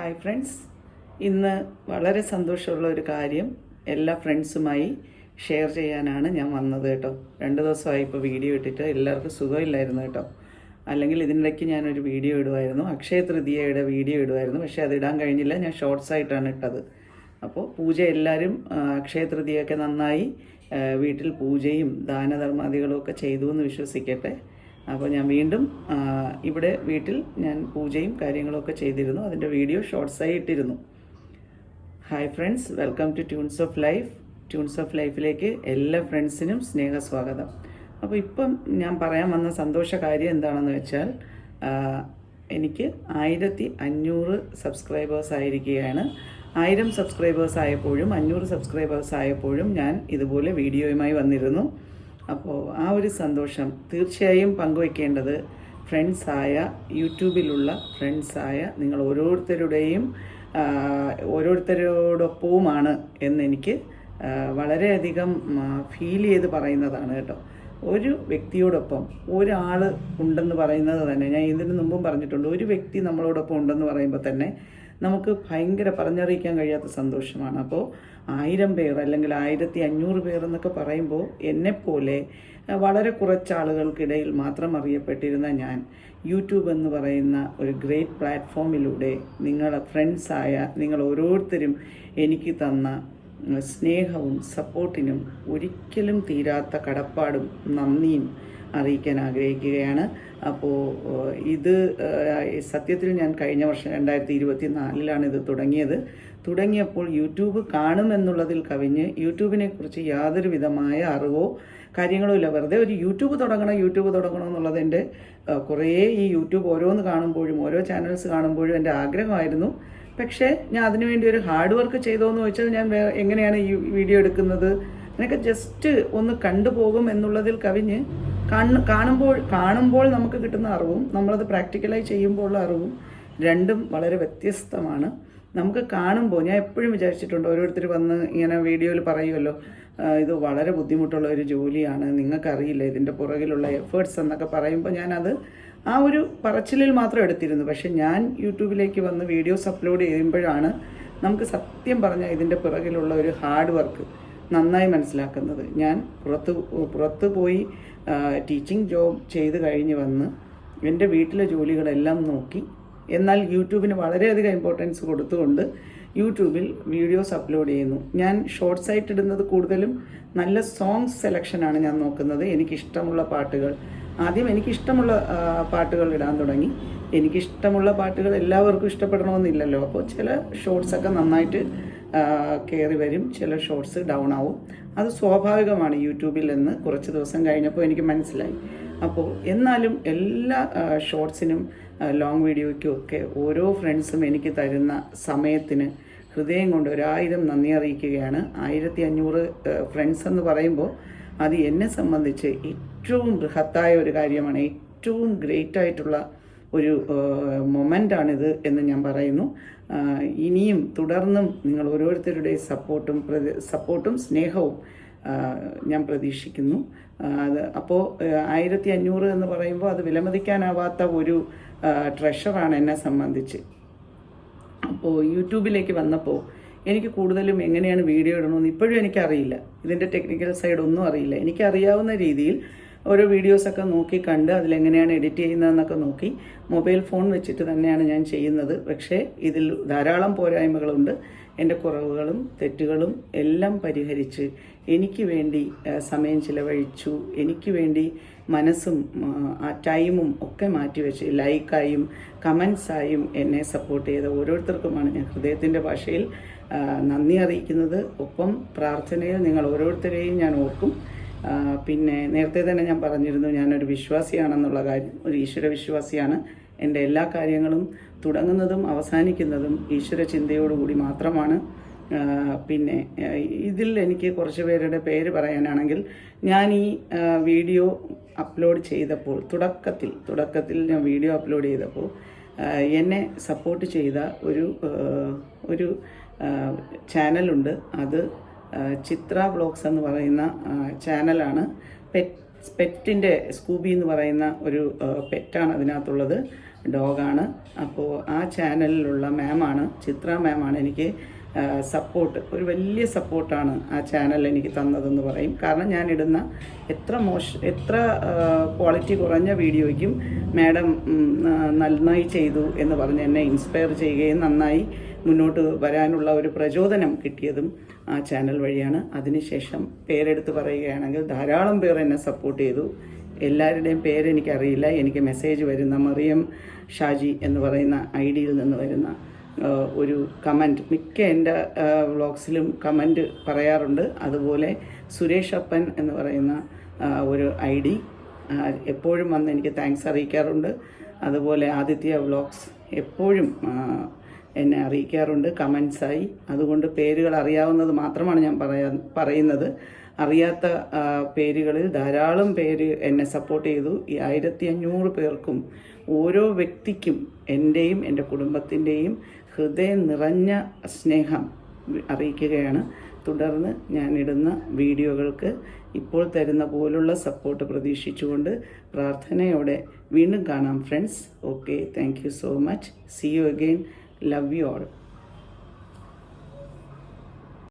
Hi friends, ഇന്ന് വളരെ സന്തോഷമുള്ള ഒരു കാര്യം എല്ലാ ഫ്രണ്ട്സുമായി ഷെയർ ചെയ്യാനാണ് ഞാൻ വന്നത് കേട്ടോ. 2 ദിവസമായി ഇപ്പോൾ വീഡിയോ ഇട്ടിട്ട് എല്ലാവർക്കും സുഖമില്ലായിരുന്നു കേട്ടോ. അല്ലെങ്കിൽ ഇതിനിടയ്ക്ക് ഞാനൊരു വീഡിയോ ഇടുമായിരുന്നു, അക്ഷയ തൃതീയയുടെ വീഡിയോ ഇടുമായിരുന്നു. പക്ഷേ അത് ഇടാൻ കഴിഞ്ഞില്ല, ഞാൻ ഷോർട്സ് ആയിട്ടാണ് ഇട്ടത്. അപ്പോൾ പൂജ എല്ലാവരും അക്ഷയ തൃതീയൊക്കെ നന്നായി വീട്ടിൽ പൂജയും ദാനധർമാദികളും ഒക്കെ ചെയ്തു എന്ന് വിശ്വസിക്കട്ടെ. അപ്പോൾ ഞാൻ വീണ്ടും ഇവിടെ വീട്ടിൽ ഞാൻ പൂജയും കാര്യങ്ങളൊക്കെ ചെയ്തിരുന്നു. അതിൻ്റെ വീഡിയോ ഷോർട്സായി ഇട്ടിരുന്നു. Hi friends, welcome to tunes of life. Tunes of ലൈഫിലേക്ക് എല്ലാ ഫ്രണ്ട്സിനും സ്നേഹസ്വാഗതം. അപ്പോൾ ഇപ്പം ഞാൻ പറയാൻ വന്ന സന്തോഷ കാര്യം എന്താണെന്ന് വെച്ചാൽ, എനിക്ക് 1500 സബ്സ്ക്രൈബേഴ്സ് ആയിരിക്കുകയാണ്. 1000 സബ്സ്ക്രൈബേഴ്സ് ആയപ്പോഴും 500 സബ്സ്ക്രൈബേഴ്സ് ആയപ്പോഴും ഞാൻ ഇതുപോലെ വീഡിയോയുമായി വന്നിരുന്നു. അപ്പോൾ ആ ഒരു സന്തോഷം തീർച്ചയായും പങ്കുവയ്ക്കേണ്ടത് ഫ്രണ്ട്സായ, യൂട്യൂബിലുള്ള ഫ്രണ്ട്സായ നിങ്ങൾ ഓരോരുത്തരോടൊപ്പവുമാണ് എന്നെനിക്ക് വളരെയധികം ഫീൽ ചെയ്ത് പറയുന്നതാണ് കേട്ടോ. ഒരു വ്യക്തിയോടൊപ്പം ഒരാൾ ഉണ്ടെന്ന് പറയുന്നത് തന്നെ, ഞാൻ ഇതിന് മുമ്പും പറഞ്ഞിട്ടുണ്ട്, ഒരു വ്യക്തി നമ്മളോടൊപ്പം ഉണ്ടെന്ന് പറയുമ്പോൾ തന്നെ നമുക്ക് ഭയങ്കര പറഞ്ഞറിയിക്കാൻ കഴിയാത്ത സന്തോഷമാണ്. അപ്പോൾ 1000 പേർ അല്ലെങ്കിൽ 1500 പേർ എന്നൊക്കെ പറയുമ്പോൾ എന്നെപ്പോലെ വളരെ കുറച്ചാളുകൾക്കിടയിൽ മാത്രം അറിയപ്പെട്ടിരുന്ന ഞാൻ യൂട്യൂബ് എന്ന് പറയുന്ന ഒരു ഗ്രേറ്റ് പ്ലാറ്റ്ഫോമിലൂടെ നിങ്ങളുടെ ഫ്രണ്ട്സായ നിങ്ങൾ ഓരോരുത്തരും എനിക്ക് തന്ന സ്നേഹവും സപ്പോർട്ടിനും ഒരിക്കലും തീരാത്ത കടപ്പാടും നന്ദിയും അറിയിക്കാൻ ആഗ്രഹിക്കുകയാണ്. അപ്പോൾ ഇത് സത്യത്തിൽ ഞാൻ കഴിഞ്ഞ വർഷം 2024 ഇത് തുടങ്ങിയപ്പോൾ യൂട്യൂബ് കാണുമെന്നുള്ളതിൽ കവിഞ്ഞ് യൂട്യൂബിനെ കുറിച്ച് യാതൊരു വിധമായ അറിവോ കാര്യങ്ങളോ ഇല്ല. വെറുതെ ഒരു യൂട്യൂബ് തുടങ്ങണം എന്നുള്ളത് എൻ്റെ കുറേ ഈ യൂട്യൂബ് ഓരോന്ന് കാണുമ്പോഴും ഓരോ ചാനൽസ് കാണുമ്പോഴും എൻ്റെ ആഗ്രഹമായിരുന്നു. പക്ഷേ ഞാൻ അതിനുവേണ്ടി ഒരു ഹാർഡ് വർക്ക് ചെയ്തോ എന്ന് ചോദിച്ചാൽ, ഞാൻ എങ്ങനെയാണ് ഈ വീഡിയോ എടുക്കുന്നത് എന്നൊക്കെ ജസ്റ്റ് ഒന്ന് കണ്ടുപോകും എന്നുള്ളതിൽ കവിഞ്ഞ് കാണുമ്പോൾ നമുക്ക് കിട്ടുന്ന അറിവും നമ്മളത് പ്രാക്ടിക്കലായി ചെയ്യുമ്പോഴുള്ള അറിവും രണ്ടും വളരെ വ്യത്യസ്തമാണ്. നമുക്ക് കാണുമ്പോൾ, ഞാൻ എപ്പോഴും വിചാരിച്ചിട്ടുണ്ട്, ഓരോരുത്തർ വന്ന് ഇങ്ങനെ വീഡിയോയിൽ പറയുമല്ലോ, ഇത് വളരെ ബുദ്ധിമുട്ടുള്ള ഒരു ജോലിയാണ്, നിങ്ങൾക്കറിയില്ല ഇതിൻ്റെ പുറകിലുള്ള എഫേർട്സ് എന്നൊക്കെ പറയുമ്പോൾ ഞാനത് ആ ഒരു പറച്ചിലിൽ മാത്രം എടുത്തിരുന്നു. പക്ഷെ ഞാൻ യൂട്യൂബിലേക്ക് വന്ന് വീഡിയോസ് അപ്ലോഡ് ചെയ്യുമ്പോഴാണ് നമുക്ക് സത്യം പറഞ്ഞാൽ ഇതിൻ്റെ പുറകിലുള്ള ഒരു ഹാർഡ് വർക്ക് നന്നായി മനസ്സിലാക്കുന്നത്. ഞാൻ പുറത്ത് പോയി ടീച്ചിങ് ജോബ് ചെയ്ത് കഴിഞ്ഞ് വന്ന് എൻ്റെ വീട്ടിലെ ജോലികളെല്ലാം നോക്കി, എന്നാൽ യൂട്യൂബിന് വളരെയധികം ഇമ്പോർട്ടൻസ് കൊടുത്തുകൊണ്ട് യൂട്യൂബിൽ വീഡിയോസ് അപ്ലോഡ് ചെയ്യുന്നു. ഞാൻ ഷോർട്സ് ആയിട്ട് ഇടുന്നത് കൂടുതലും നല്ല സോങ്സ് സെലക്ഷനാണ് ഞാൻ നോക്കുന്നത്. എനിക്കിഷ്ടമുള്ള പാട്ടുകൾ, ആദ്യം എനിക്കിഷ്ടമുള്ള പാട്ടുകൾ ഇടാൻ തുടങ്ങി. എനിക്കിഷ്ടമുള്ള പാട്ടുകൾ എല്ലാവർക്കും ഇഷ്ടപ്പെടണമെന്നില്ലല്ലോ. അപ്പോൾ ചില ഷോർട്സൊക്കെ നന്നായിട്ട് കയറി വരും, ചില ഷോർട്സ് ഡൗൺ ആവും. അത് സ്വാഭാവികമാണ് യൂട്യൂബിൽ നിന്ന് കുറച്ച് ദിവസം കഴിഞ്ഞപ്പോൾ എനിക്ക് മനസ്സിലായി. അപ്പോൾ എന്നാലും എല്ലാ ഷോർട്സിനും ലോങ് വീഡിയോയ്ക്കും ഒക്കെ ഓരോ ഫ്രണ്ട്സും എനിക്ക് തരുന്ന സമയത്തിന് ഹൃദയം കൊണ്ട് 1000 നന്ദി അറിയിക്കുകയാണ്. 1500 ഫ്രണ്ട്സ് എന്ന് പറയുമ്പോൾ അത് എന്നെ സംബന്ധിച്ച് ഏറ്റവും ബൃഹത്തായ ഒരു കാര്യമാണ്, ഏറ്റവും ഗ്രേറ്റ് ആയിട്ടുള്ള ഒരു മൊമെൻ്റാണിത് എന്ന് ഞാൻ പറയുന്നു. ഇനിയും തുടർന്നും നിങ്ങൾ ഓരോരുത്തരുടെയും സപ്പോർട്ടും സ്നേഹവും ഞാൻ പ്രതീക്ഷിക്കുന്നു. അപ്പോൾ 1500 എന്ന് പറയുമ്പോൾ അത് വിലമതിക്കാനാവാത്ത ഒരു ട്രഷറാണ് എന്നെ സംബന്ധിച്ച്. അപ്പോൾ യൂട്യൂബിലേക്ക് വന്നപ്പോൾ എനിക്ക് കൂടുതലും എങ്ങനെയാണ് വീഡിയോ ഇടണമെന്ന് ഇപ്പോഴും എനിക്കറിയില്ല. ഇതിൻ്റെ ടെക്നിക്കൽ സൈഡ് ഒന്നും അറിയില്ല. എനിക്കറിയാവുന്ന രീതിയിൽ ഓരോ വീഡിയോസൊക്കെ നോക്കി കണ്ട് അതിലെങ്ങനെയാണ് എഡിറ്റ് ചെയ്യുന്നതെന്നൊക്കെ നോക്കി മൊബൈൽ ഫോൺ വെച്ചിട്ട് തന്നെയാണ് ഞാൻ ചെയ്യുന്നത്. പക്ഷേ ഇതിൽ ധാരാളം പോരായ്മകളുണ്ട്. എൻ്റെ കുറവുകളും തെറ്റുകളും എല്ലാം പരിഹരിച്ച് എനിക്ക് വേണ്ടി സമയം ചിലവഴിച്ചു, എനിക്ക് വേണ്ടി മനസ്സും ടൈമും ഒക്കെ മാറ്റിവെച്ച് ലൈക്കായും കമൻസായും എന്നെ സപ്പോർട്ട് ചെയ്ത ഓരോരുത്തർക്കുമാണ് ഞാൻ ഹൃദയത്തിൻ്റെ ഭാഷയിൽ നന്ദി അറിയിക്കുന്നത്. ഒപ്പം പ്രാർത്ഥനയിൽ നിങ്ങൾ ഓരോരുത്തരെയും ഞാൻ ഓർക്കും. പിന്നെ നേരത്തെ തന്നെ ഞാൻ പറഞ്ഞിരുന്നു, ഞാനൊരു വിശ്വാസിയാണെന്നുള്ള കാര്യം. ഒരു ഈശ്വര വിശ്വാസിയാണ്. എൻ്റെ എല്ലാ കാര്യങ്ങളും തുടങ്ങുന്നതും അവസാനിക്കുന്നതും ഈശ്വര ചിന്തയോടുകൂടി മാത്രമാണ്. പിന്നെ ഇതിൽ എനിക്ക് കുറച്ച് പേരുടെ പേര് പറയാനാണെങ്കിൽ, ഞാൻ ഈ വീഡിയോ അപ്ലോഡ് ചെയ്തപ്പോൾ തുടക്കത്തിൽ ഞാൻ വീഡിയോ അപ്ലോഡ് ചെയ്തപ്പോൾ എന്നെ സപ്പോർട്ട് ചെയ്ത ഒരു ചാനലുണ്ട്. അത് ചിത്ര വ്ളോഗ്സ് എന്ന് പറയുന്ന ചാനലാണ്. പെറ്റിൻ്റെ സ്കൂബി എന്ന് പറയുന്ന ഒരു പെറ്റാണ് അതിനകത്തുള്ളത്. ഡോഗാണ്. അപ്പോൾ ആ ചാനലിലുള്ള മാമാണ്, ചിത്ര മാമാണ് എനിക്ക് സപ്പോർട്ട്, ഒരു വലിയ സപ്പോർട്ടാണ് ആ ചാനൽ എനിക്ക് തന്നതെന്ന് പറയും. കാരണം ഞാനിടുന്ന എത്ര ക്വാളിറ്റി കുറഞ്ഞ വീഡിയോയ്ക്കും മാഡം നന്നായി ചെയ്തു എന്ന് പറഞ്ഞ് എന്നെ ഇൻസ്പയർ ചെയ്യുകയും നന്നായി മുന്നോട്ട് വരാനുള്ള ഒരു പ്രചോദനം കിട്ടിയതും ആ ചാനൽ വഴിയാണ്. അതിനുശേഷം പേരെടുത്ത് പറയുകയാണെങ്കിൽ ധാരാളം പേർ എന്നെ സപ്പോർട്ട് ചെയ്തു. എല്ലാവരുടെയും പേരെനിക്കറിയില്ല. എനിക്ക് മെസ്സേജ് വരുന്ന മറിയം ഷാജി എന്ന് പറയുന്ന ID-യിൽ നിന്ന് വരുന്ന ഒരു കമൻറ്റ്, മിക്ക എൻ്റെ വ്ളോഗ്സിലും കമൻറ്റ് പറയാറുണ്ട്. അതുപോലെ സുരേഷ് അപ്പൻ എന്ന് പറയുന്ന ഒരു ID എപ്പോഴും വന്ന് എനിക്ക് താങ്ക്സ് അറിയിക്കാറുണ്ട്. അതുപോലെ ആദിത്യ വ്ളോഗ്സ് എപ്പോഴും എന്നെ അറിയിക്കാറുണ്ട് കമൻസായി. അതുകൊണ്ട് പേരുകൾ അറിയാവുന്നത് മാത്രമാണ് ഞാൻ പറയുന്നത്. അറിയാത്ത പേരുകളിൽ ധാരാളം പേര് എന്നെ സപ്പോർട്ട് ചെയ്തു. ഈ 1500 പേർക്കും ഓരോ വ്യക്തിക്കും എൻ്റെയും എൻ്റെ കുടുംബത്തിൻ്റെയും ഹൃദയം നിറഞ്ഞ സ്നേഹം അറിയിക്കുകയാണ്. തുടർന്ന് ഞാനിടുന്ന വീഡിയോകൾക്ക് ഇപ്പോൾ തരുന്ന പോലുള്ള സപ്പോർട്ട് പ്രതീക്ഷിച്ചുകൊണ്ട് പ്രാർത്ഥനയോടെ വീണ്ടും കാണാം friends. Okay, thank you so much. See you again. Love you all.